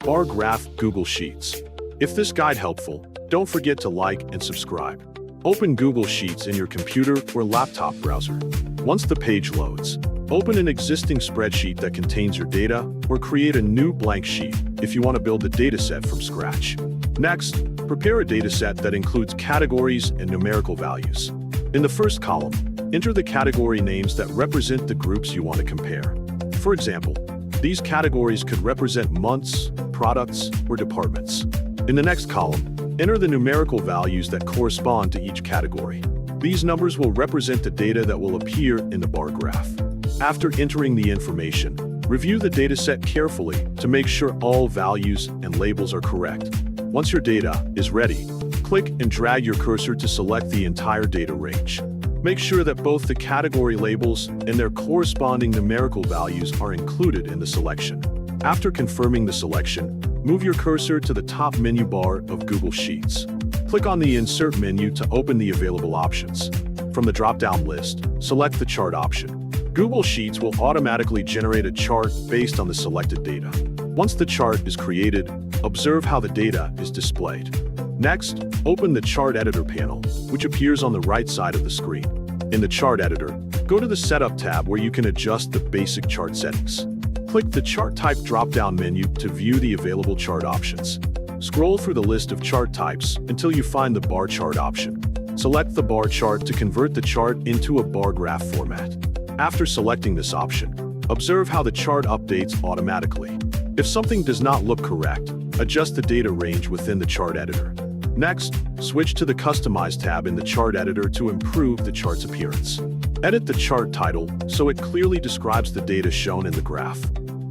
Bar Graph Google Sheets. If this guide helpful, don't forget to like and subscribe. Open Google Sheets in your computer or laptop browser. Once the page loads, open an existing spreadsheet that contains your data or create a new blank sheet if you want to build a dataset from scratch. Next, prepare a dataset that includes categories and numerical values. In the first column, enter the category names that represent the groups you want to compare. For example, these categories could represent months, products, or departments. In the next column, enter the numerical values that correspond to each category. These numbers will represent the data that will appear in the bar graph. After entering the information, review the dataset carefully to make sure all values and labels are correct. Once your data is ready, click and drag your cursor to select the entire data range. Make sure that both the category labels and their corresponding numerical values are included in the selection. After confirming the selection, move your cursor to the top menu bar of Google Sheets. Click on the Insert menu to open the available options. From the drop-down list, select the Chart option. Google Sheets will automatically generate a chart based on the selected data. Once the chart is created, observe how the data is displayed. Next, open the Chart Editor panel, which appears on the right side of the screen. In the Chart Editor, go to the Setup tab where you can adjust the basic chart settings. Click the Chart Type drop-down menu to view the available chart options. Scroll through the list of chart types until you find the bar chart option. Select the bar chart to convert the chart into a bar graph format. After selecting this option, observe how the chart updates automatically. If something does not look correct, adjust the data range within the Chart Editor. Next, switch to the Customize tab in the Chart Editor to improve the chart's appearance. Edit the chart title so it clearly describes the data shown in the graph.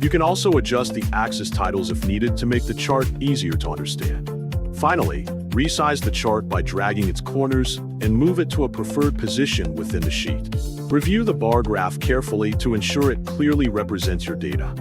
You can also adjust the axis titles if needed to make the chart easier to understand. Finally, resize the chart by dragging its corners and move it to a preferred position within the sheet. Review the bar graph carefully to ensure it clearly represents your data.